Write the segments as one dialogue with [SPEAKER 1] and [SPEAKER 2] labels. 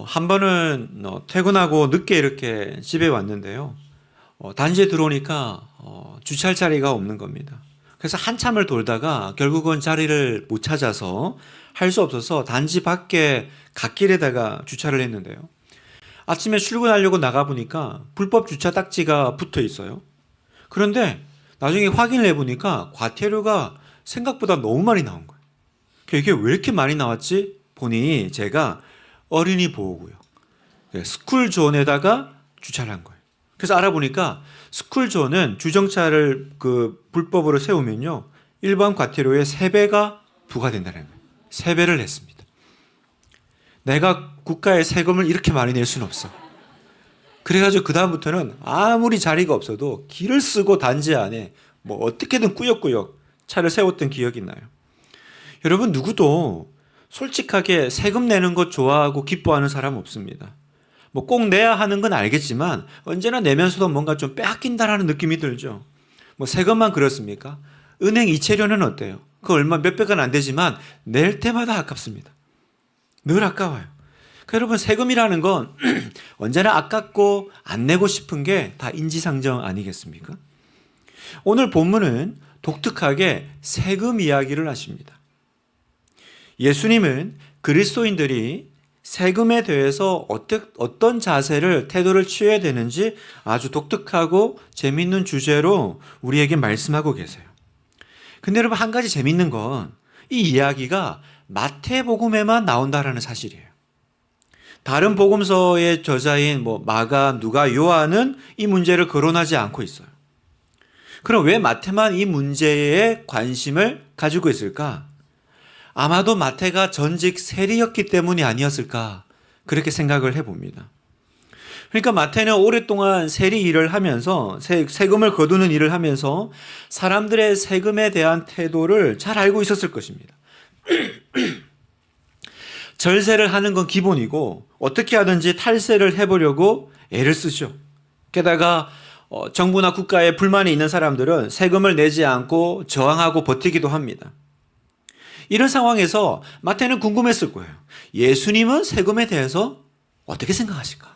[SPEAKER 1] 한 번은 퇴근하고 늦게 이렇게 집에 왔는데요. 단지에 들어오니까 주차할 자리가 없는 겁니다. 그래서 한참을 돌다가 결국은 자리를 못 찾아서 할 수 없어서 단지 밖에 갓길에다가 주차를 했는데요. 아침에 출근하려고 나가보니까 불법 주차 딱지가 붙어 있어요. 그런데 나중에 확인을 해보니까 과태료가 생각보다 너무 많이 나온 거예요. 이게 왜 이렇게 많이 나왔지? 보니 제가 어린이 보호구역, 스쿨존에다가 주차를 한 거예요. 그래서 알아보니까 스쿨존은 주정차를 불법으로 세우면요, 일반 과태료의 3배가 부과된다는 거예요. 3배를 냈습니다. 내가 국가에 세금을 이렇게 많이 낼 수는 없어. 그래가지고 그다음부터는 아무리 자리가 없어도 길을 쓰고 단지 안에 어떻게든 꾸역꾸역 차를 세웠던 기억이 나요. 여러분, 누구도 솔직하게 세금 내는 것 좋아하고 기뻐하는 사람 없습니다. 꼭 내야 하는 건 알겠지만 언제나 내면서도 뭔가 좀 빼앗긴다라는 느낌이 들죠. 세금만 그렇습니까? 은행 이체료는 어때요? 그 얼마 몇 백은 안 되지만 낼 때마다 아깝습니다. 늘 아까워요. 여러분, 세금이라는 건 언제나 아깝고 안 내고 싶은 게 다 인지상정 아니겠습니까? 오늘 본문은 독특하게 세금 이야기를 하십니다. 예수님은 그리스도인들이 세금에 대해서 어떤 자세를, 태도를 취해야 되는지 아주 독특하고 재밌는 주제로 우리에게 말씀하고 계세요. 근데 여러분, 한 가지 재밌는 건 이 이야기가 마태복음에만 나온다라는 사실이에요. 다른 복음서의 저자인 마가, 누가, 요한은 이 문제를 거론하지 않고 있어요. 그럼 왜 마태만 이 문제에 관심을 가지고 있을까? 아마도 마태가 전직 세리였기 때문이 아니었을까, 그렇게 생각을 해봅니다. 그러니까 마태는 오랫동안 세리 일을 하면서, 세금을 거두는 일을 하면서 사람들의 세금에 대한 태도를 잘 알고 있었을 것입니다. 절세를 하는 건 기본이고 어떻게 하든지 탈세를 해보려고 애를 쓰죠. 게다가 정부나 국가에 불만이 있는 사람들은 세금을 내지 않고 저항하고 버티기도 합니다. 이런 상황에서 마태는 궁금했을 거예요. 예수님은 세금에 대해서 어떻게 생각하실까?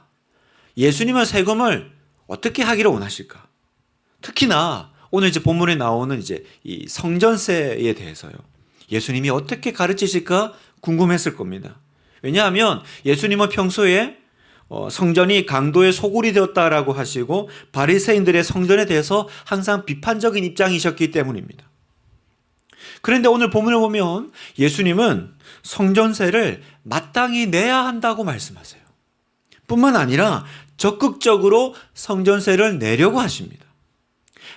[SPEAKER 1] 예수님은 세금을 어떻게 하기를 원하실까? 특히나 오늘 본문에 나오는 이 성전세에 대해서요. 예수님이 어떻게 가르치실까 궁금했을 겁니다. 왜냐하면 예수님은 평소에 성전이 강도의 소굴이 되었다라고 하시고 바리새인들의 성전에 대해서 항상 비판적인 입장이셨기 때문입니다. 그런데 오늘 본문을 보면 예수님은 성전세를 마땅히 내야 한다고 말씀하세요. 뿐만 아니라 적극적으로 성전세를 내려고 하십니다.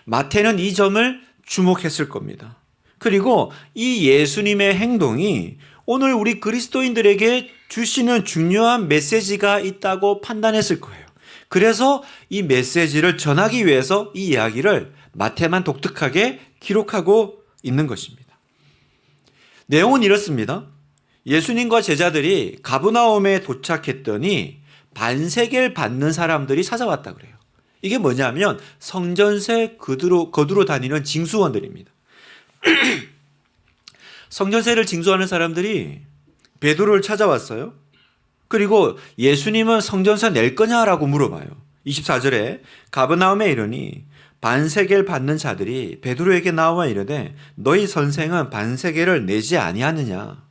[SPEAKER 1] 마태는 이 점을 주목했을 겁니다. 그리고 이 예수님의 행동이 오늘 우리 그리스도인들에게 주시는 중요한 메시지가 있다고 판단했을 거예요. 그래서 이 메시지를 전하기 위해서 이 이야기를 마태만 독특하게 기록하고 있는 것입니다. 내용은 이렇습니다. 예수님과 제자들이 가브나움에 도착했더니 반세겔 받는 사람들이 찾아왔다 그래요. 이게 뭐냐면 성전세 거두러 다니는 징수원들입니다. 성전세를 징수하는 사람들이 베드로를 찾아왔어요. 그리고 예수님은 성전세 낼 거냐라고 물어봐요. 24절에 가버나움에 이르니 반세겔 받는 자들이 베드로에게 나와 이르되 너희 선생은 반세겔을 내지 아니하느냐.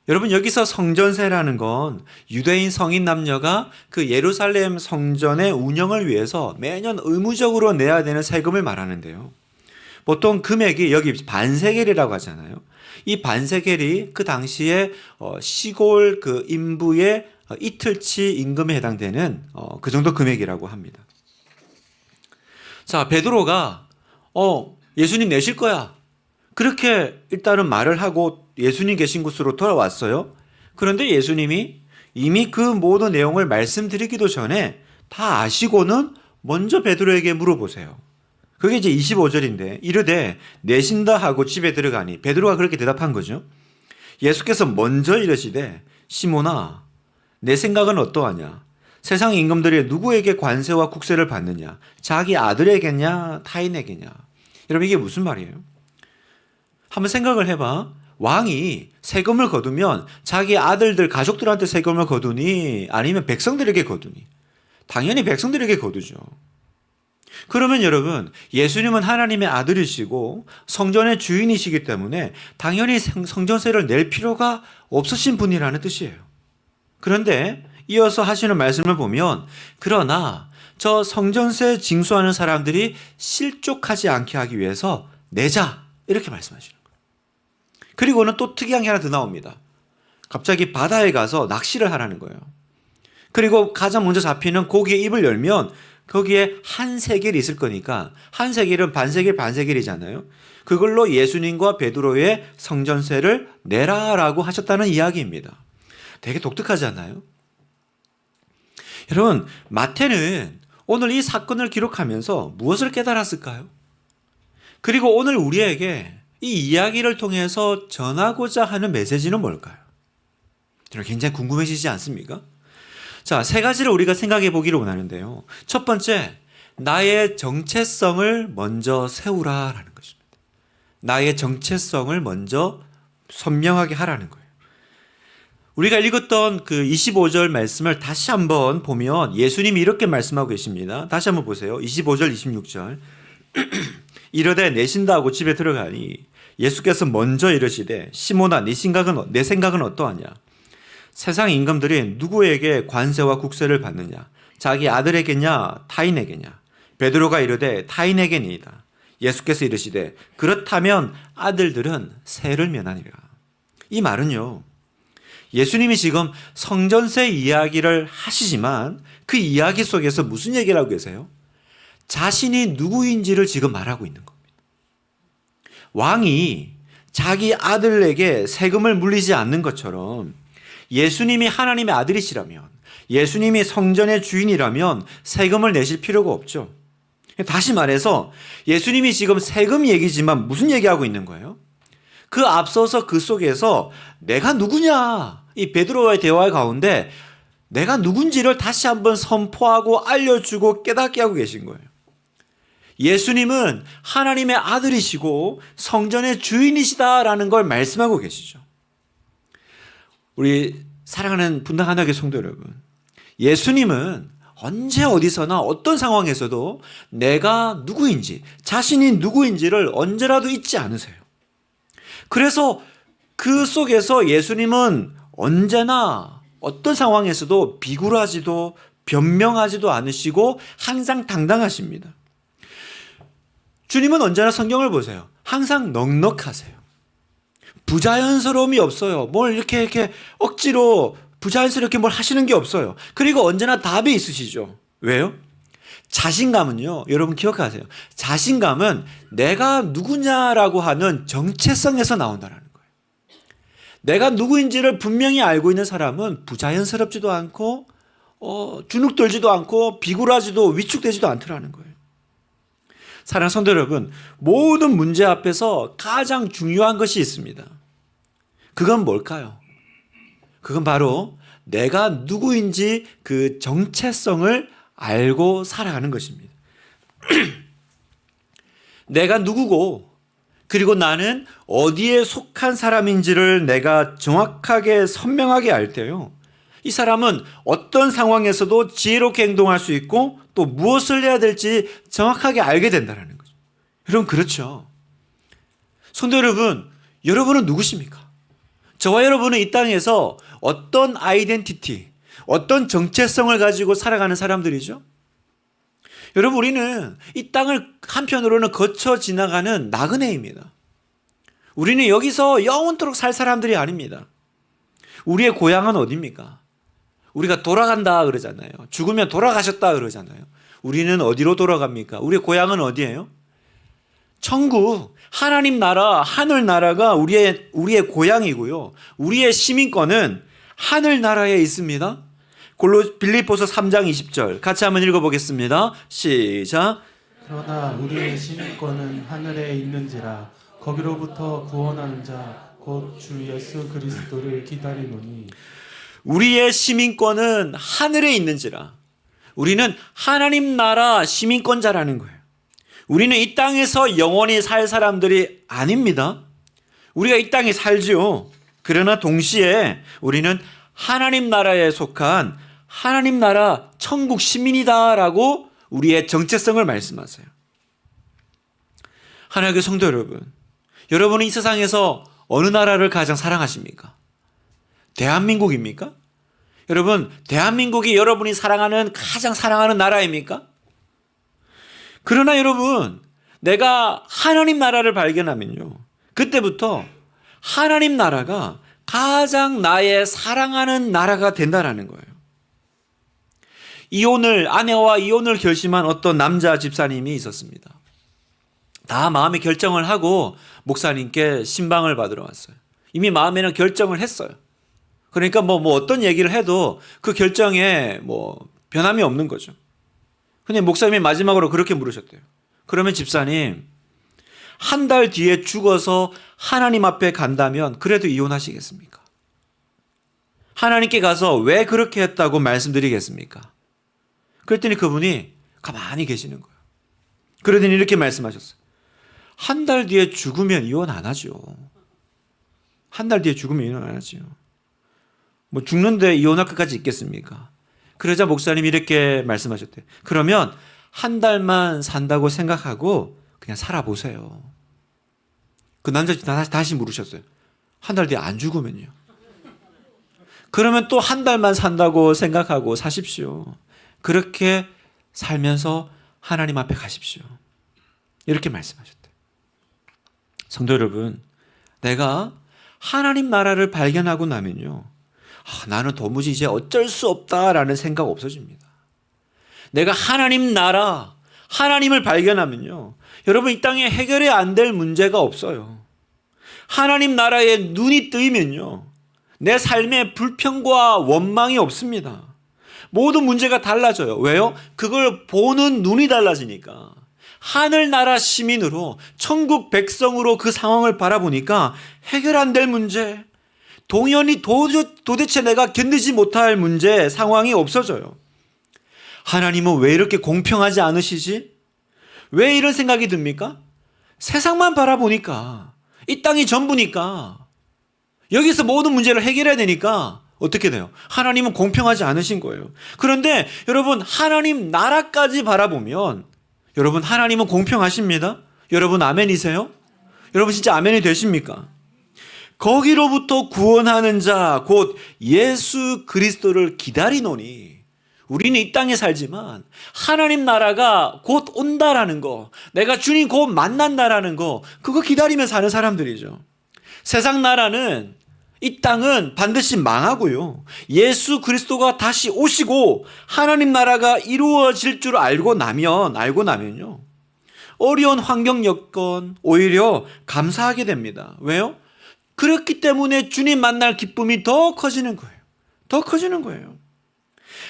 [SPEAKER 1] 여러분, 여기서 성전세라는 건 유대인 성인 남녀가 그 예루살렘 성전의 운영을 위해서 매년 의무적으로 내야 되는 세금을 말하는데요. 보통 금액이 여기 반세겔이라고 하잖아요. 이 반세겔이 그 당시에 시골 인부의 이틀치 임금에 해당되는 그 정도 금액이라고 합니다. 자, 베드로가 예수님 내실 거야, 그렇게 일단은 말을 하고 예수님 계신 곳으로 돌아왔어요. 그런데 예수님이 이미 그 모든 내용을 말씀드리기도 전에 다 아시고는 먼저 베드로에게 물어보세요. 그게 25절인데 이르되 내신다 하고 집에 들어가니 베드로가 그렇게 대답한 거죠. 예수께서 먼저 이르시되 시몬아, 내 생각은 어떠하냐? 세상 임금들이 누구에게 관세와 국세를 받느냐? 자기 아들에게냐 타인에게냐? 여러분, 이게 무슨 말이에요? 한번 생각을 해봐. 왕이 세금을 거두면 자기 아들들 가족들한테 세금을 거두니 아니면 백성들에게 거두니? 당연히 백성들에게 거두죠. 그러면 여러분, 예수님은 하나님의 아들이시고 성전의 주인이시기 때문에 당연히 성전세를 낼 필요가 없으신 분이라는 뜻이에요. 그런데 이어서 하시는 말씀을 보면 그러나 저 성전세 징수하는 사람들이 실족하지 않게 하기 위해서 내자 이렇게 말씀하시는 거예요. 그리고는 또 특이한 게 하나 더 나옵니다. 갑자기 바다에 가서 낚시를 하라는 거예요. 그리고 가장 먼저 잡히는 고기의 입을 열면 거기에 한 세겔이 있을 거니까 한 세겔은 반세겔 반세겔이잖아요. 그걸로 예수님과 베드로의 성전세를 내라라고 하셨다는 이야기입니다. 되게 독특하지 않나요? 여러분, 마태는 오늘 이 사건을 기록하면서 무엇을 깨달았을까요? 그리고 오늘 우리에게 이 이야기를 통해서 전하고자 하는 메시지는 뭘까요? 굉장히 궁금해지지 않습니까? 자, 세 가지를 우리가 생각해 보기를 원하는데요. 첫 번째, 나의 정체성을 먼저 세우라라는 것입니다. 나의 정체성을 먼저 선명하게 하라는 거예요. 우리가 읽었던 그 25절 말씀을 다시 한번 보면 예수님이 이렇게 말씀하고 계십니다. 다시 한번 보세요. 25절, 26절. 이르되 내신다 하고 집에 들어가니 예수께서 먼저 이르시되 시몬아 내 생각은 어떠하냐? 세상 임금들이 누구에게 관세와 국세를 받느냐? 자기 아들에게냐 타인에게냐? 베드로가 이르되 타인에게니이다. 예수께서 이르시되 그렇다면 아들들은 세를 면하니라. 이 말은요, 예수님이 지금 성전세 이야기를 하시지만 그 이야기 속에서 무슨 얘기를 하고 계세요? 자신이 누구인지를 지금 말하고 있는 겁니다. 왕이 자기 아들에게 세금을 물리지 않는 것처럼 예수님이 하나님의 아들이시라면, 예수님이 성전의 주인이라면 세금을 내실 필요가 없죠. 다시 말해서 예수님이 지금 세금 얘기지만 무슨 얘기하고 있는 거예요? 그 앞서서 그 속에서 내가 누구냐, 이 베드로와의 대화 가운데 내가 누군지를 다시 한번 선포하고 알려주고 깨닫게 하고 계신 거예요. 예수님은 하나님의 아들이시고 성전의 주인이시다라는 걸 말씀하고 계시죠. 우리 사랑하는 분당하나교회 성도 여러분, 예수님은 언제 어디서나 어떤 상황에서도 내가 누구인지, 자신이 누구인지를 언제라도 잊지 않으세요. 그래서 그 속에서 예수님은 언제나 어떤 상황에서도 비굴하지도 변명하지도 않으시고 항상 당당하십니다. 주님은 언제나 성경을 보세요. 항상 넉넉하세요. 부자연스러움이 없어요. 뭘 이렇게 억지로 부자연스럽게 뭘 하시는 게 없어요. 그리고 언제나 답이 있으시죠. 왜요? 자신감은요, 여러분 기억하세요. 자신감은 내가 누구냐라고 하는 정체성에서 나온다는 거예요. 내가 누구인지를 분명히 알고 있는 사람은 부자연스럽지도 않고 주눅들지도 않고 비굴하지도 위축되지도 않더라는 거예요. 사랑하는 성도 여러분, 모든 문제 앞에서 가장 중요한 것이 있습니다. 그건 뭘까요? 그건 바로 내가 누구인지 그 정체성을 알고 살아가는 것입니다. 내가 누구고, 그리고 나는 어디에 속한 사람인지를 내가 정확하게 선명하게 알 때요, 이 사람은 어떤 상황에서도 지혜롭게 행동할 수 있고 또 무엇을 해야 될지 정확하게 알게 된다는 거죠. 여러분, 그렇죠. 성도 여러분, 여러분은 누구십니까? 저와 여러분은 이 땅에서 어떤 아이덴티티, 어떤 정체성을 가지고 살아가는 사람들이죠? 여러분, 우리는 이 땅을 한편으로는 거쳐 지나가는 나그네입니다. 우리는 여기서 영원토록 살 사람들이 아닙니다. 우리의 고향은 어디입니까? 우리가 돌아간다 그러잖아요. 죽으면 돌아가셨다 그러잖아요. 우리는 어디로 돌아갑니까? 우리의 고향은 어디예요? 천국, 하나님 나라, 하늘 나라가 우리의 고향이고요. 우리의 시민권은 하늘 나라에 있습니다. 빌립보서 3장 20절 같이 한번 읽어보겠습니다. 시작.
[SPEAKER 2] 그러나 우리의 시민권은 하늘에 있는지라 거기로부터 구원하는 자 곧 주 예수 그리스도를 기다리노니.
[SPEAKER 1] 우리의 시민권은 하늘에 있는지라. 우리는 하나님 나라 시민권자라는 거예요. 우리는 이 땅에서 영원히 살 사람들이 아닙니다. 우리가 이 땅에 살지요. 그러나 동시에 우리는 하나님 나라에 속한 하나님 나라 천국 시민이다라고 우리의 정체성을 말씀하세요. 하나님의 성도 여러분, 여러분은 이 세상에서 어느 나라를 가장 사랑하십니까? 대한민국입니까? 여러분, 대한민국이 여러분이 가장 사랑하는 나라입니까? 그러나 여러분, 내가 하나님 나라를 발견하면요, 그때부터 하나님 나라가 가장 나의 사랑하는 나라가 된다라는 거예요. 아내와 이혼을 결심한 어떤 남자 집사님이 있었습니다. 다 마음의 결정을 하고 목사님께 신방을 받으러 왔어요. 이미 마음에는 결정을 했어요. 그러니까 뭐 어떤 얘기를 해도 그 결정에 변함이 없는 거죠. 근데 목사님이 마지막으로 그렇게 물으셨대요. 그러면 집사님, 한 달 뒤에 죽어서 하나님 앞에 간다면 그래도 이혼하시겠습니까? 하나님께 가서 왜 그렇게 했다고 말씀드리겠습니까? 그랬더니 그분이 가만히 계시는 거예요. 그러더니 이렇게 말씀하셨어요. 한 달 뒤에 죽으면 이혼 안 하죠. 한 달 뒤에 죽으면 이혼 안 하죠. 죽는데 이혼할 것까지 있겠습니까? 그러자 목사님이 이렇게 말씀하셨대요. 그러면 한 달만 산다고 생각하고 그냥 살아보세요. 그 남자 다시 물으셨어요. 한 달 뒤에 안 죽으면요? 그러면 또 한 달만 산다고 생각하고 사십시오. 그렇게 살면서 하나님 앞에 가십시오. 이렇게 말씀하셨대요. 성도 여러분, 내가 하나님 나라를 발견하고 나면요, 나는 도무지 이제 어쩔 수 없다라는 생각 없어집니다. 내가 하나님 나라, 하나님을 발견하면요, 여러분 이 땅에 해결이 안 될 문제가 없어요. 하나님 나라에 눈이 뜨이면요, 내 삶에 불평과 원망이 없습니다. 모든 문제가 달라져요. 왜요? 그걸 보는 눈이 달라지니까. 하늘나라 시민으로, 천국 백성으로 그 상황을 바라보니까 해결 안 될 문제, 동연히 도대체 내가 견디지 못할 문제, 상황이 없어져요. 하나님은 왜 이렇게 공평하지 않으시지? 왜 이런 생각이 듭니까? 세상만 바라보니까, 이 땅이 전부니까, 여기서 모든 문제를 해결해야 되니까 어떻게 돼요? 하나님은 공평하지 않으신 거예요. 그런데 여러분, 하나님 나라까지 바라보면 여러분, 하나님은 공평하십니다. 여러분 아멘이세요? 여러분 진짜 아멘이 되십니까? 거기로부터 구원하는 자 곧 예수 그리스도를 기다리노니, 우리는 이 땅에 살지만 하나님 나라가 곧 온다라는 거, 내가 주님 곧 만난다라는 거, 그거 기다리며 사는 사람들이죠. 세상 나라는, 이 땅은 반드시 망하고요, 예수 그리스도가 다시 오시고 하나님 나라가 이루어질 줄 알고 나면요, 어려운 환경 여건 오히려 감사하게 됩니다. 왜요? 그렇기 때문에 주님 만날 기쁨이 더 커지는 거예요. 더 커지는 거예요.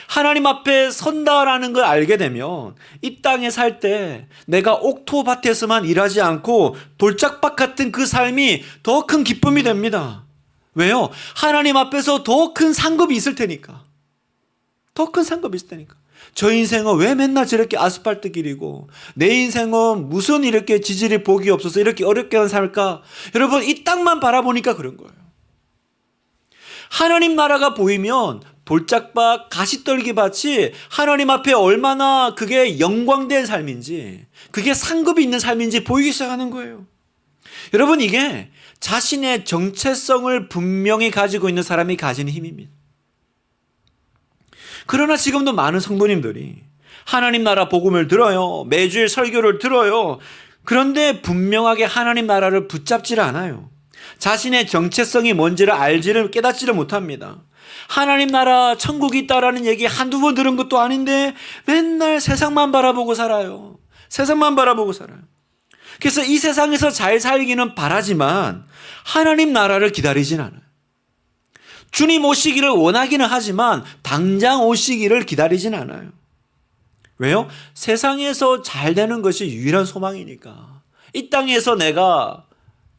[SPEAKER 1] 하나님 앞에 선다라는 걸 알게 되면 이 땅에 살 때 내가 옥토밭에서만 일하지 않고 돌짝밭 같은 그 삶이 더 큰 기쁨이 됩니다. 왜요? 하나님 앞에서 더 큰 상급이 있을 테니까. 더 큰 상급이 있을 테니까. 저 인생은 왜 맨날 저렇게 아스팔트 길이고, 내 인생은 무슨 이렇게 지질이 복이 없어서 이렇게 어렵게만 살까? 여러분, 이 땅만 바라보니까 그런 거예요. 하나님 나라가 보이면 돌짝밭, 가시떨기밭이 하나님 앞에 얼마나 그게 영광된 삶인지, 그게 상급이 있는 삶인지 보이기 시작하는 거예요. 여러분, 이게 자신의 정체성을 분명히 가지고 있는 사람이 가지는 힘입니다. 그러나 지금도 많은 성도님들이 하나님 나라 복음을 들어요. 매주일 설교를 들어요. 그런데 분명하게 하나님 나라를 붙잡지를 않아요. 자신의 정체성이 뭔지를 깨닫지를 못합니다. 하나님 나라 천국이 있다라는 얘기 한두 번 들은 것도 아닌데 맨날 세상만 바라보고 살아요. 세상만 바라보고 살아요. 그래서 이 세상에서 잘 살기는 바라지만 하나님 나라를 기다리진 않아요. 주님 오시기를 원하기는 하지만 당장 오시기를 기다리진 않아요. 왜요? 세상에서 잘 되는 것이 유일한 소망이니까. 이 땅에서 내가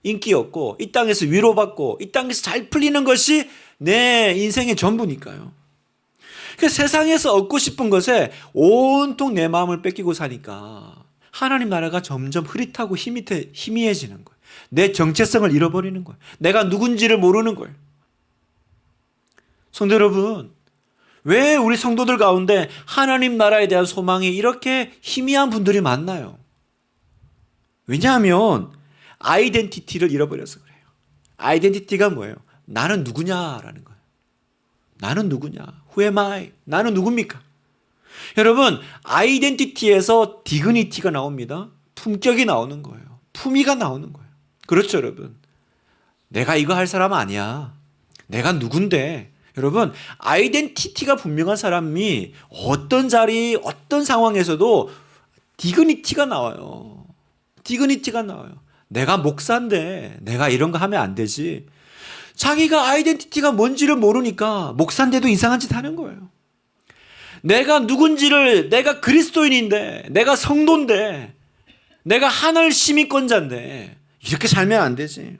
[SPEAKER 1] 인기 얻고, 이 땅에서 위로받고, 이 땅에서 잘 풀리는 것이 내 인생의 전부니까요. 그래서 세상에서 얻고 싶은 것에 온통 내 마음을 뺏기고 사니까 하나님 나라가 점점 흐릿하고 희미해지는 거예요. 내 정체성을 잃어버리는 거예요. 내가 누군지를 모르는 거예요. 성도 여러분, 왜 우리 성도들 가운데 하나님 나라에 대한 소망이 이렇게 희미한 분들이 많나요? 왜냐하면 아이덴티티를 잃어버려서 그래요. 아이덴티티가 뭐예요? 나는 누구냐라는 거예요. 나는 누구냐? Who am I? 나는 누굽니까? 여러분, 아이덴티티에서 디그니티가 나옵니다. 품격이 나오는 거예요. 품위가 나오는 거예요. 그렇죠, 여러분. 내가 이거 할 사람 아니야. 내가 누군데. 여러분, 아이덴티티가 분명한 사람이 어떤 자리, 어떤 상황에서도 디그니티가 나와요. 디그니티가 나와요. 내가 목사인데 내가 이런 거 하면 안 되지. 자기가 아이덴티티가 뭔지를 모르니까 목사인데도 이상한 짓 하는 거예요. 내가 누군지를, 내가 그리스도인인데, 내가 성도인데, 내가 하늘 시민권자인데 이렇게 살면 안 되지.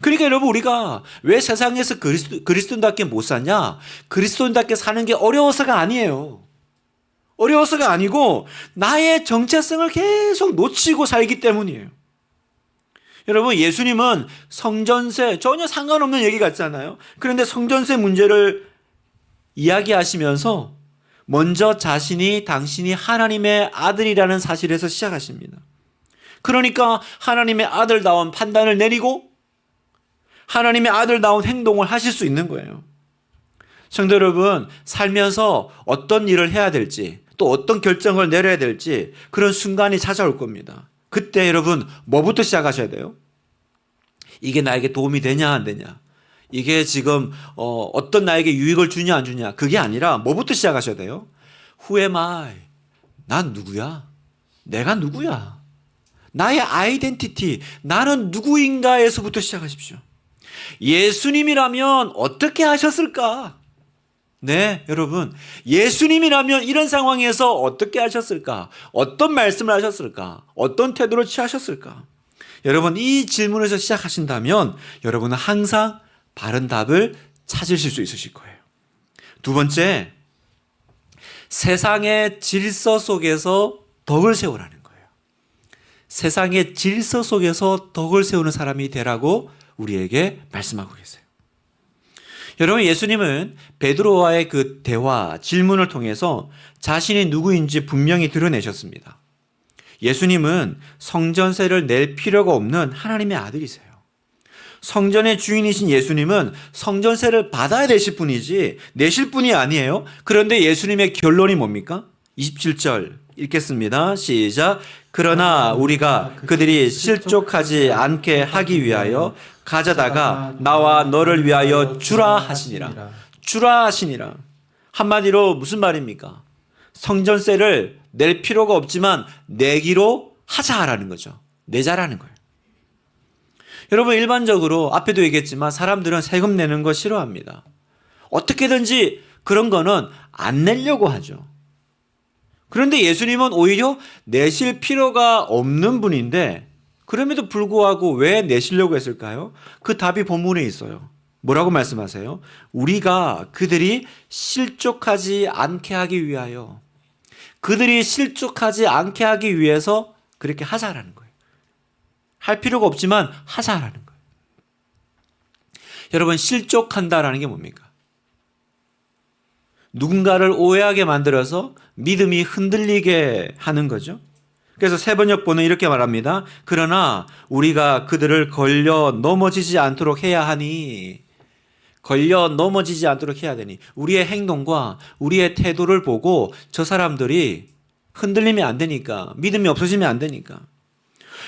[SPEAKER 1] 그러니까 여러분, 우리가 왜 세상에서 그리스도인답게 못 사냐? 그리스도인답게 사는 게 어려워서가 아니에요. 어려워서가 아니고 나의 정체성을 계속 놓치고 살기 때문이에요. 여러분, 예수님은 성전세 전혀 상관없는 얘기 같잖아요. 그런데 성전세 문제를 이야기하시면서 먼저 자신이 당신이 하나님의 아들이라는 사실에서 시작하십니다. 그러니까 하나님의 아들다운 판단을 내리고 하나님의 아들다운 행동을 하실 수 있는 거예요. 성도 여러분, 살면서 어떤 일을 해야 될지 또 어떤 결정을 내려야 될지 그런 순간이 찾아올 겁니다. 그때 여러분 뭐부터 시작하셔야 돼요? 이게 나에게 도움이 되냐 안 되냐, 이게 지금 어떤 나에게 유익을 주냐 안 주냐, 그게 아니라 뭐부터 시작하셔야 돼요? Who am I? 난 누구야? 내가 누구야? 나의 아이덴티티, 나는 누구인가에서부터 시작하십시오. 예수님이라면 어떻게 하셨을까? 네, 여러분, 예수님이라면 이런 상황에서 어떻게 하셨을까? 어떤 말씀을 하셨을까? 어떤 태도를 취하셨을까? 여러분, 이 질문에서 시작하신다면 여러분은 항상 바른 답을 찾으실 수 있으실 거예요. 두 번째, 세상의 질서 속에서 덕을 세우라는 거예요. 세상의 질서 속에서 덕을 세우는 사람이 되라고 우리에게 말씀하고 계세요. 여러분, 예수님은 베드로와의 그 대화, 질문을 통해서 자신이 누구인지 분명히 드러내셨습니다. 예수님은 성전세를 낼 필요가 없는 하나님의 아들이세요. 성전의 주인이신 예수님은 성전세를 받아야 되실 분이지 내실 분이 아니에요. 그런데 예수님의 결론이 뭡니까? 27절 읽겠습니다. 시작. 그러나 우리가 그들이 실족하지 않게 하기 위하여 가져다가 나와 너를 위하여 주라 하시니라. 주라 하시니라. 한마디로 무슨 말입니까? 성전세를 낼 필요가 없지만 내기로 하자라는 거죠. 내자라는 거예요. 여러분, 일반적으로 앞에도 얘기했지만 사람들은 세금 내는 거 싫어합니다. 어떻게든지 그런 거는 안 내려고 하죠. 그런데 예수님은 오히려 내실 필요가 없는 분인데 그럼에도 불구하고 왜 내시려고 했을까요? 그 답이 본문에 있어요. 뭐라고 말씀하세요? 우리가 그들이 실족하지 않게 하기 위하여, 그들이 실족하지 않게 하기 위해서 그렇게 하자라는 거예요. 할 필요가 없지만 하자라는 거예요. 여러분, 실족한다라는 게 뭡니까? 누군가를 오해하게 만들어서 믿음이 흔들리게 하는 거죠. 그래서 세 번역본은 이렇게 말합니다. 그러나 우리가 그들을 걸려 넘어지지 않도록 해야 하니, 걸려 넘어지지 않도록 해야 되니, 우리의 행동과 우리의 태도를 보고 저 사람들이 흔들리면 안 되니까, 믿음이 없어지면 안 되니까.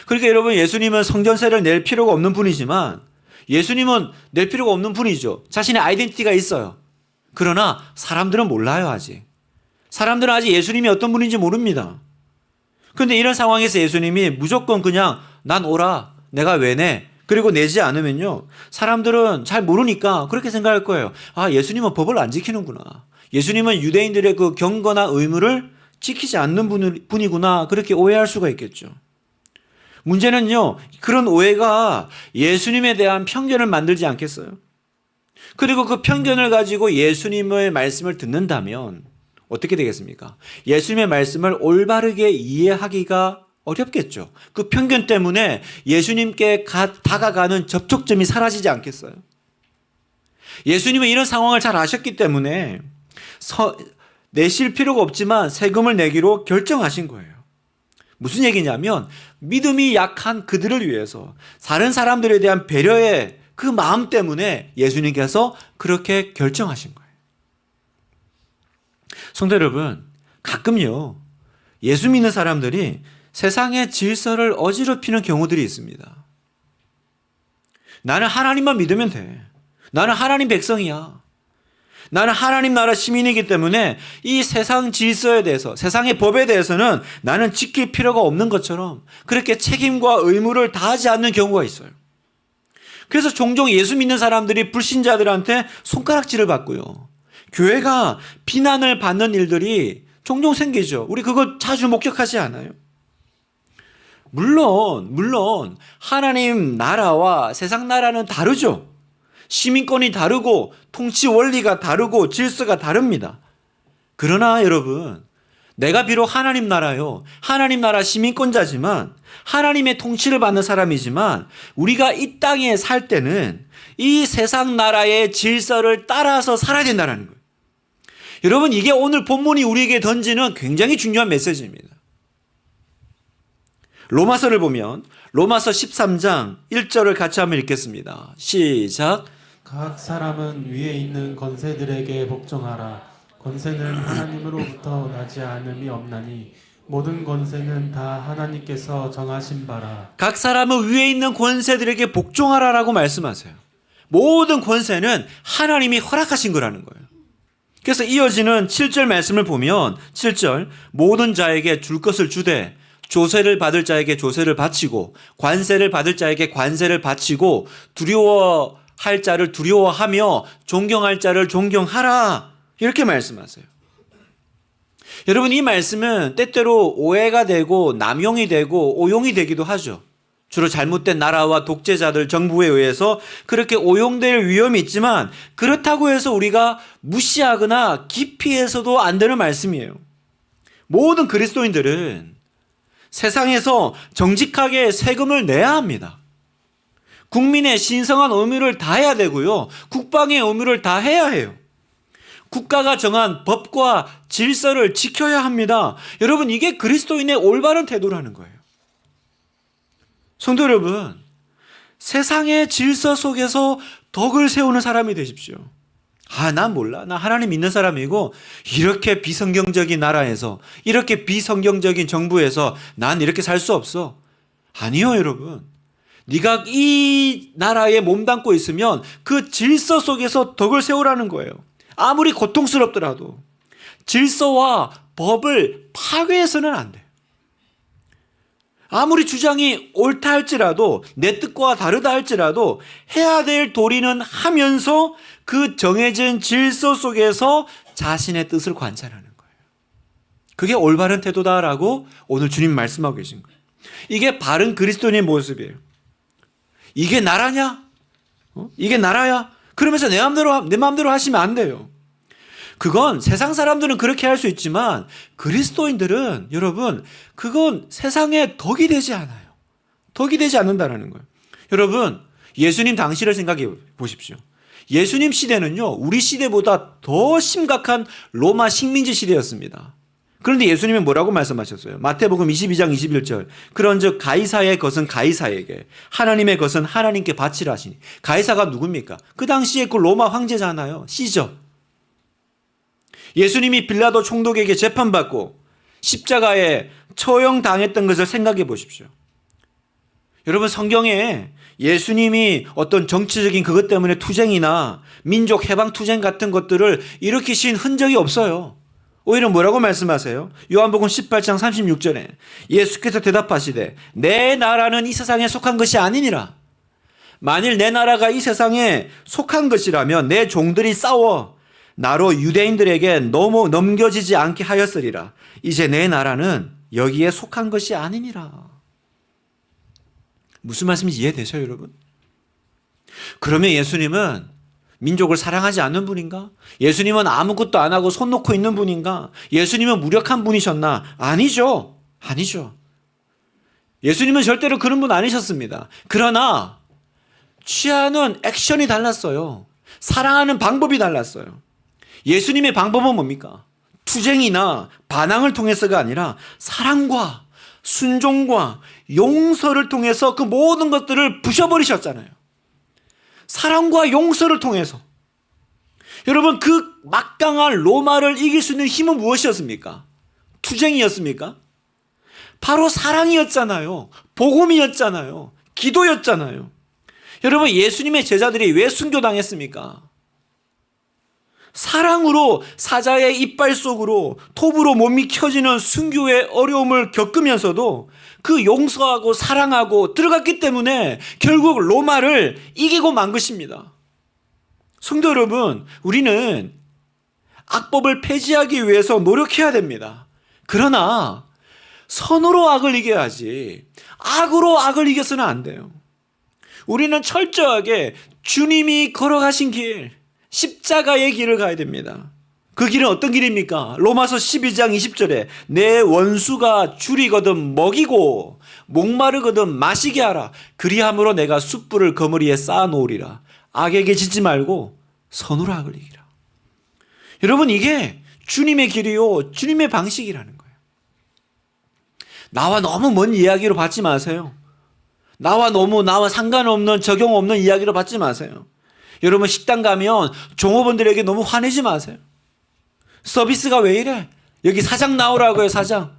[SPEAKER 1] 그러니까 여러분, 예수님은 성전세를 낼 필요가 없는 분이지만 예수님은 낼 필요가 없는 분이죠. 자신의 아이덴티티가 있어요. 그러나 사람들은 몰라요. 아직 사람들은 아직 예수님이 어떤 분인지 모릅니다. 그런데 이런 상황에서 예수님이 무조건 그냥 난 오라, 내가 왜 내? 그리고 내지 않으면요, 사람들은 잘 모르니까 그렇게 생각할 거예요. 아, 예수님은 법을 안 지키는구나. 예수님은 유대인들의 그 경건한 의무를 지키지 않는 분이구나. 그렇게 오해할 수가 있겠죠. 문제는요, 그런 오해가 예수님에 대한 편견을 만들지 않겠어요? 그리고 그 편견을 가지고 예수님의 말씀을 듣는다면 어떻게 되겠습니까? 예수님의 말씀을 올바르게 이해하기가 어렵겠죠. 그 편견 때문에 예수님께 다가가는 접촉점이 사라지지 않겠어요? 예수님은 이런 상황을 잘 아셨기 때문에 내실 필요가 없지만 세금을 내기로 결정하신 거예요. 무슨 얘기냐면 믿음이 약한 그들을 위해서 다른 사람들에 대한 배려의 그 마음 때문에 예수님께서 그렇게 결정하신 거예요. 성도 여러분, 가끔요 예수 믿는 사람들이 세상의 질서를 어지럽히는 경우들이 있습니다. 나는 하나님만 믿으면 돼. 나는 하나님 백성이야. 나는 하나님 나라 시민이기 때문에 이 세상 질서에 대해서, 세상의 법에 대해서는 나는 지킬 필요가 없는 것처럼 그렇게 책임과 의무를 다하지 않는 경우가 있어요. 그래서 종종 예수 믿는 사람들이 불신자들한테 손가락질을 받고요. 교회가 비난을 받는 일들이 종종 생기죠. 우리 그거 자주 목격하지 않아요? 물론 하나님 나라와 세상 나라는 다르죠. 시민권이 다르고 통치 원리가 다르고 질서가 다릅니다. 그러나 여러분, 내가 비록 하나님 나라요, 하나님 나라 시민권자지만 하나님의 통치를 받는 사람이지만 우리가 이 땅에 살 때는 이 세상 나라의 질서를 따라서 살아야 된다는 거예요. 여러분, 이게 오늘 본문이 우리에게 던지는 굉장히 중요한 메시지입니다. 로마서를 보면 로마서 13장 1절을 같이 한번 읽겠습니다. 시작.
[SPEAKER 2] 각 사람은 위에 있는 권세들에게 복종하라. 권세는 하나님으로부터 나지 않음이 없나니 모든 권세는 다 하나님께서 정하신 바라.
[SPEAKER 1] 각 사람은 위에 있는 권세들에게 복종하라라고 말씀하세요. 모든 권세는 하나님이 허락하신 거라는 거예요. 그래서 이어지는 7절 말씀을 보면 7절 모든 자에게 줄 것을 주되 조세를 받을 자에게 조세를 바치고 관세를 받을 자에게 관세를 바치고 두려워할 자를 두려워하며 존경할 자를 존경하라. 이렇게 말씀하세요. 여러분, 이 말씀은 때때로 오해가 되고 남용이 되고 오용이 되기도 하죠. 주로 잘못된 나라와 독재자들 정부에 의해서 그렇게 오용될 위험이 있지만 그렇다고 해서 우리가 무시하거나 기피해서도 안 되는 말씀이에요. 모든 그리스도인들은 세상에서 정직하게 세금을 내야 합니다. 국민의 신성한 의무를 다해야 되고요. 국방의 의무를 다해야 해요. 국가가 정한 법과 질서를 지켜야 합니다. 여러분, 이게 그리스도인의 올바른 태도라는 거예요. 성도 여러분, 세상의 질서 속에서 덕을 세우는 사람이 되십시오. 난 몰라. 나 하나님 믿는 사람이고 이렇게 비성경적인 나라에서 이렇게 비성경적인 정부에서 난 이렇게 살 수 없어. 아니요, 여러분. 네가 이 나라에 몸담고 있으면 그 질서 속에서 덕을 세우라는 거예요. 아무리 고통스럽더라도 질서와 법을 파괴해서는 안 돼요. 아무리 주장이 옳다 할지라도 내 뜻과 다르다 할지라도 해야 될 도리는 하면서 그 정해진 질서 속에서 자신의 뜻을 관찰하는 거예요. 그게 올바른 태도다라고 오늘 주님 말씀하고 계신 거예요. 이게 바른 그리스도인의 모습이에요. 이게 나라냐? 이게 나라야? 그러면서 내 마음대로 하시면 안 돼요. 그건 세상 사람들은 그렇게 할 수 있지만 그리스도인들은 여러분 그건 세상에 덕이 되지 않아요. 덕이 되지 않는다는 거예요. 여러분, 예수님 당시를 생각해 보십시오. 예수님 시대는요, 우리 시대보다 더 심각한 로마 식민지 시대였습니다. 그런데 예수님은 뭐라고 말씀하셨어요? 마태복음 22장 21절. 그런즉 가이사의 것은 가이사에게, 하나님의 것은 하나님께 바치라 하시니. 가이사가 누굽니까? 그 당시에 그 로마 황제잖아요. 시저. 예수님이 빌라도 총독에게 재판받고 십자가에 처형당했던 것을 생각해 보십시오. 여러분, 성경에 예수님이 어떤 정치적인 그것 때문에 투쟁이나 민족 해방 투쟁 같은 것들을 일으키신 흔적이 없어요. 오히려 뭐라고 말씀하세요? 요한복음 18장 36절에 예수께서 대답하시되 내 나라는 이 세상에 속한 것이 아니니라. 만일 내 나라가 이 세상에 속한 것이라면 내 종들이 싸워 나로 유대인들에게 넘겨지지 않게 하였으리라. 이제 내 나라는 여기에 속한 것이 아니니라. 무슨 말씀인지 이해되세요, 여러분? 그러면 예수님은 민족을 사랑하지 않는 분인가? 예수님은 아무것도 안 하고 손 놓고 있는 분인가? 예수님은 무력한 분이셨나? 아니죠. 아니죠. 예수님은 절대로 그런 분 아니셨습니다. 그러나 취하는 액션이 달랐어요. 사랑하는 방법이 달랐어요. 예수님의 방법은 뭡니까? 투쟁이나 반항을 통해서가 아니라 사랑과 순종과 용서를 통해서 그 모든 것들을 부셔버리셨잖아요. 사랑과 용서를 통해서. 여러분, 그 막강한 로마를 이길 수 있는 힘은 무엇이었습니까? 투쟁이었습니까? 바로 사랑이었잖아요. 복음이었잖아요. 기도였잖아요. 여러분, 예수님의 제자들이 왜 순교당했습니까? 사랑으로 사자의 이빨 속으로 톱으로 몸이 켜지는 순교의 어려움을 겪으면서도 그 용서하고 사랑하고 들어갔기 때문에 결국 로마를 이기고 만 것입니다. 성도 여러분, 우리는 악법을 폐지하기 위해서 노력해야 됩니다. 그러나 선으로 악을 이겨야지 악으로 악을 이겨서는 안 돼요. 우리는 철저하게 주님이 걸어가신 길, 십자가의 길을 가야 됩니다. 그 길은 어떤 길입니까? 로마서 12장 20절에 내 원수가 줄이거든 먹이고 목마르거든 마시게 하라. 그리함으로 내가 숯불을 그물이에 쌓아놓으리라. 악에게 짓지 말고 선으로 악을 이기라. 여러분, 이게 주님의 길이요, 주님의 방식이라는 거예요. 나와 너무 먼 이야기로 받지 마세요. 나와 상관없는, 적용 없는 이야기로 받지 마세요. 여러분, 식당 가면 종업원들에게 너무 화내지 마세요. 서비스가 왜 이래? 여기 사장 나오라고요, 사장.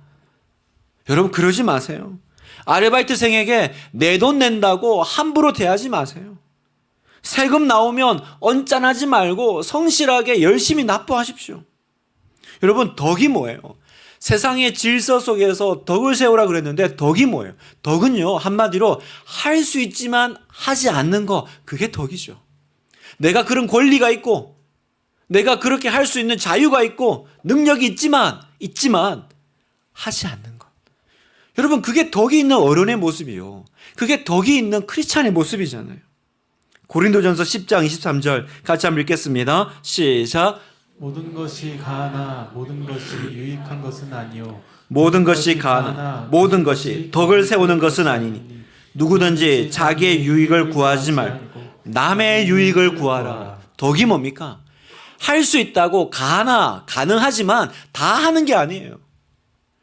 [SPEAKER 1] 여러분, 그러지 마세요. 아르바이트생에게 내 돈 낸다고 함부로 대하지 마세요. 세금 나오면 언짢아하지 말고 성실하게 열심히 납부하십시오. 여러분, 덕이 뭐예요? 세상의 질서 속에서 덕을 세우라 그랬는데 덕이 뭐예요? 덕은요, 한마디로 할 수 있지만 하지 않는 거, 그게 덕이죠. 내가 그런 권리가 있고 내가 그렇게 할 수 있는 자유가 있고 능력이 있지만 하지 않는 것. 여러분, 그게 덕이 있는 어른의 모습이요. 그게 덕이 있는 크리스찬의 모습이잖아요. 고린도전서 10장 23절 같이 한번 읽겠습니다. 시작.
[SPEAKER 2] 모든 것이 가하나 모든 것이 유익한 것은 아니요
[SPEAKER 1] 모든 것이 가하나 모든 것이 덕을 세우는 것은 아니니 누구든지 자기의 유익을 구하지 말고 남의 유익을 구하라. 덕이 뭡니까? 할 수 있다고 가능하지만 다 하는 게 아니에요.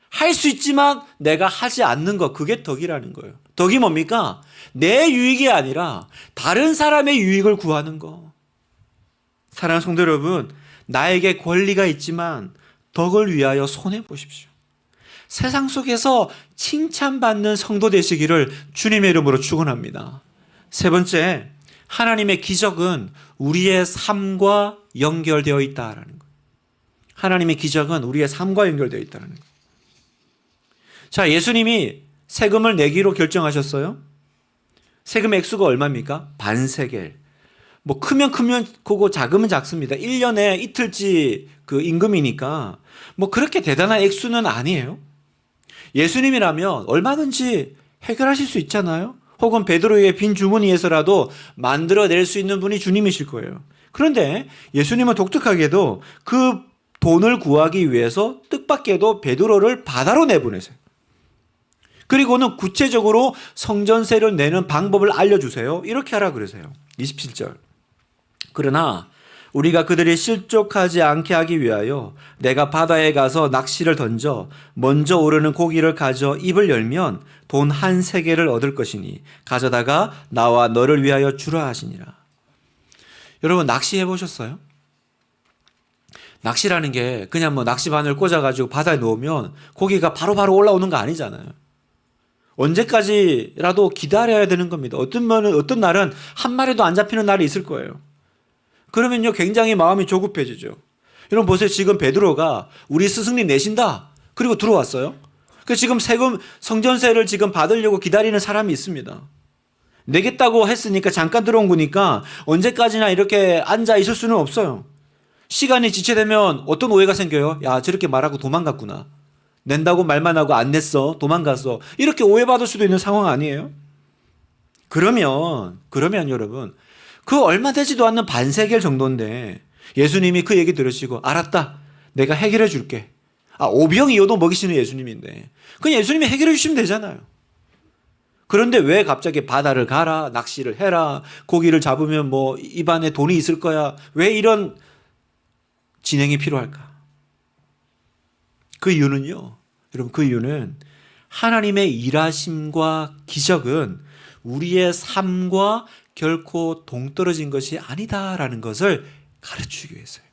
[SPEAKER 1] 할 수 있지만 내가 하지 않는 것, 그게 덕이라는 거예요. 덕이 뭡니까? 내 유익이 아니라 다른 사람의 유익을 구하는 거. 사랑하는 성도 여러분, 나에게 권리가 있지만 덕을 위하여 손해보십시오. 세상 속에서 칭찬받는 성도 되시기를 주님의 이름으로 축원합니다. 세 번째, 하나님의 기적은 우리의 삶과 연결되어 있다라는 거예요. 하나님의 기적은 우리의 삶과 연결되어 있다는 거예요. 자, 예수님이 세금을 내기로 결정하셨어요. 세금 액수가 얼마입니까? 반세겔. 뭐 크면 크고 작으면 작습니다. 1년에 이틀치 그 임금이니까 뭐 그렇게 대단한 액수는 아니에요. 예수님이라면 얼마든지 해결하실 수 있잖아요. 혹은 베드로의 빈 주머니에서라도 만들어낼 수 있는 분이 주님이실 거예요. 그런데 예수님은 독특하게도 그 돈을 구하기 위해서 뜻밖에도 베드로를 바다로 내보내세요. 그리고는 구체적으로 성전세를 내는 방법을 알려주세요. 이렇게 하라 그러세요. 27절. 그러나 우리가 그들이 실족하지 않게 하기 위하여 내가 바다에 가서 낚시를 던져 먼저 오르는 고기를 가져 입을 열면 돈 한 세겔을 얻을 것이니 가져다가 나와 너를 위하여 주라 하시니라. 여러분, 낚시해 보셨어요? 낚시라는 게 그냥 뭐 낚시바늘 꽂아가지고 바다에 놓으면 고기가 바로바로 올라오는 거 아니잖아요. 언제까지라도 기다려야 되는 겁니다. 어떤 날은 한 마리도 안 잡히는 날이 있을 거예요. 그러면요, 굉장히 마음이 조급해지죠. 여러분 보세요. 지금 베드로가 우리 스승님 내신다. 그리고 들어왔어요. 그 지금 세금 성전세를 지금 받으려고 기다리는 사람이 있습니다. 내겠다고 했으니까 잠깐 들어온 거니까 언제까지나 이렇게 앉아 있을 수는 없어요. 시간이 지체되면 어떤 오해가 생겨요? 야, 저렇게 말하고 도망갔구나. 낸다고 말만 하고 안 냈어. 도망갔어. 이렇게 오해받을 수도 있는 상황 아니에요? 그러면 여러분, 그 얼마 되지도 않는 반세겔 정도인데 예수님이 그 얘기 들으시고 알았다. 내가 해결해 줄게. 오병이어도 먹이시는 예수님인데 그냥 예수님이 해결해 주시면 되잖아요. 그런데 왜 갑자기 바다를 가라, 낚시를 해라, 고기를 잡으면 뭐 입안에 돈이 있을 거야. 왜 이런 진행이 필요할까? 그 이유는요. 여러분, 그 이유는 하나님의 일하심과 기적은 우리의 삶과 결코 동떨어진 것이 아니다라는 것을 가르치기 위해서요.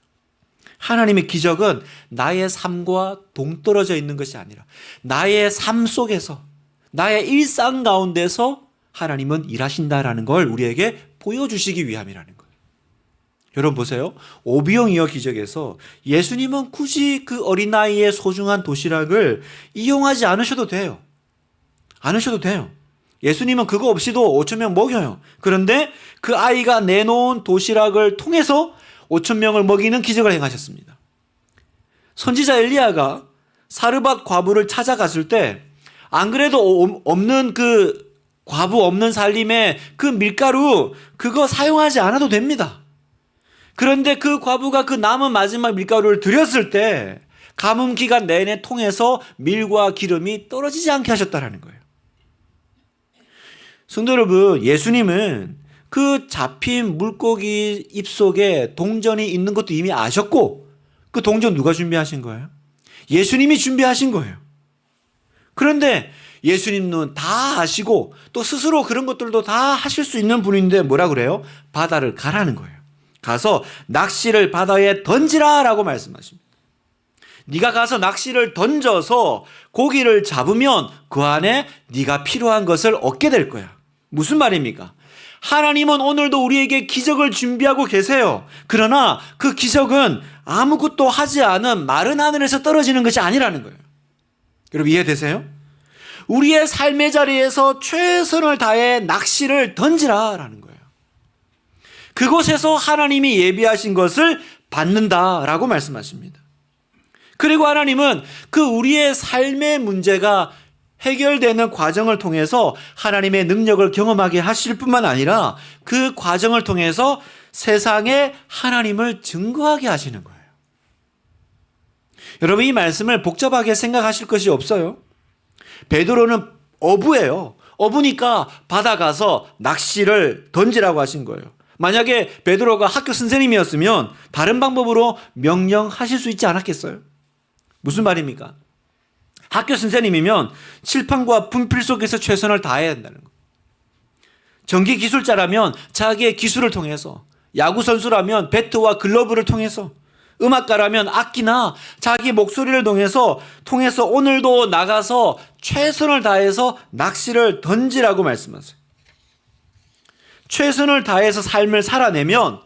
[SPEAKER 1] 하나님의 기적은 나의 삶과 동떨어져 있는 것이 아니라 나의 삶 속에서, 나의 일상 가운데서 하나님은 일하신다라는 걸 우리에게 보여주시기 위함이라는 거예요. 여러분 보세요. 오비용이어 기적에서 예수님은 굳이 그 어린아이의 소중한 도시락을 이용하지 않으셔도 돼요. 않으셔도 돼요. 예수님은 그거 없이도 5,000명 먹여요. 그런데 그 아이가 내놓은 도시락을 통해서 5,000명을 먹이는 기적을 행하셨습니다. 선지자 엘리야가 사르밧 과부를 찾아갔을 때 안 그래도 없는 그 과부 없는 살림에 그 밀가루 그거 사용하지 않아도 됩니다. 그런데 그 과부가 그 남은 마지막 밀가루를 드렸을 때 가뭄 기간 내내 통해서 밀과 기름이 떨어지지 않게 하셨다라는 거예요. 성도 여러분, 예수님은 그 잡힌 물고기 입속에 동전이 있는 것도 이미 아셨고 그 동전 누가 준비하신 거예요? 예수님이 준비하신 거예요. 그런데 예수님은 다 아시고 또 스스로 그런 것들도 다 하실 수 있는 분인데 뭐라 그래요? 바다를 가라는 거예요. 가서 낚시를 바다에 던지라라고 말씀하십니다. 네가 가서 낚시를 던져서 고기를 잡으면 그 안에 네가 필요한 것을 얻게 될 거야. 무슨 말입니까? 하나님은 오늘도 우리에게 기적을 준비하고 계세요. 그러나 그 기적은 아무것도 하지 않은 마른 하늘에서 떨어지는 것이 아니라는 거예요. 여러분 이해되세요? 우리의 삶의 자리에서 최선을 다해 낚시를 던지라라는 거예요. 그곳에서 하나님이 예비하신 것을 받는다라고 말씀하십니다. 그리고 하나님은 그 우리의 삶의 문제가 해결되는 과정을 통해서 하나님의 능력을 경험하게 하실 뿐만 아니라 그 과정을 통해서 세상에 하나님을 증거하게 하시는 거예요. 여러분 이 말씀을 복잡하게 생각하실 것이 없어요. 베드로는 어부예요. 어부니까 바다 가서 낚시를 던지라고 하신 거예요. 만약에 베드로가 학교 선생님이었으면 다른 방법으로 명령하실 수 있지 않았겠어요? 무슨 말입니까? 학교 선생님이면 칠판과 분필 속에서 최선을 다해야 한다는 거. 전기 기술자라면 자기의 기술을 통해서, 야구 선수라면 배트와 글러브를 통해서, 음악가라면 악기나 자기 목소리를 통해서 오늘도 나가서 최선을 다해서 낚시를 던지라고 말씀하세요. 최선을 다해서 삶을 살아내면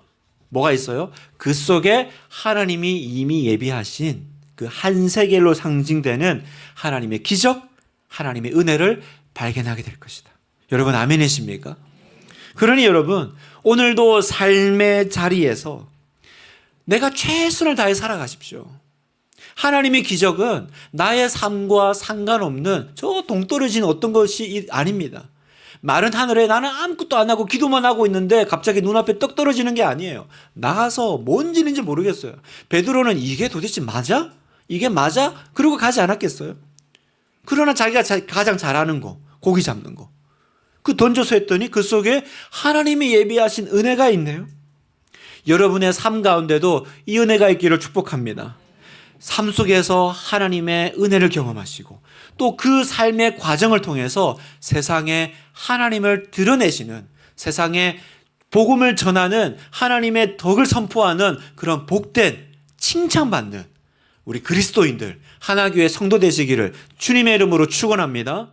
[SPEAKER 1] 뭐가 있어요? 그 속에 하나님이 이미 예비하신 그 한세겔로 상징되는 하나님의 기적, 하나님의 은혜를 발견하게 될 것이다. 여러분 아멘이십니까? 그러니 여러분 오늘도 삶의 자리에서 내가 최선을 다해 살아가십시오. 하나님의 기적은 나의 삶과 상관없는 저 동떨어진 어떤 것이 아닙니다. 마른 하늘에 나는 아무것도 안 하고 기도만 하고 있는데 갑자기 눈앞에 떡 떨어지는 게 아니에요. 나가서 뭔 일인지 모르겠어요. 베드로는 이게 도대체 맞아? 이게 맞아? 그러고 가지 않았겠어요? 그러나 자기가 가장 잘하는 거, 고기 잡는 거. 그 던져서 했더니 그 속에 하나님이 예비하신 은혜가 있네요. 여러분의 삶 가운데도 이 은혜가 있기를 축복합니다. 삶 속에서 하나님의 은혜를 경험하시고 또 그 삶의 과정을 통해서 세상에 하나님을 드러내시는, 세상에 복음을 전하는, 하나님의 덕을 선포하는 그런 복된 칭찬받는 우리 그리스도인들 하나교회 성도 되시기를 주님의 이름으로 축원합니다.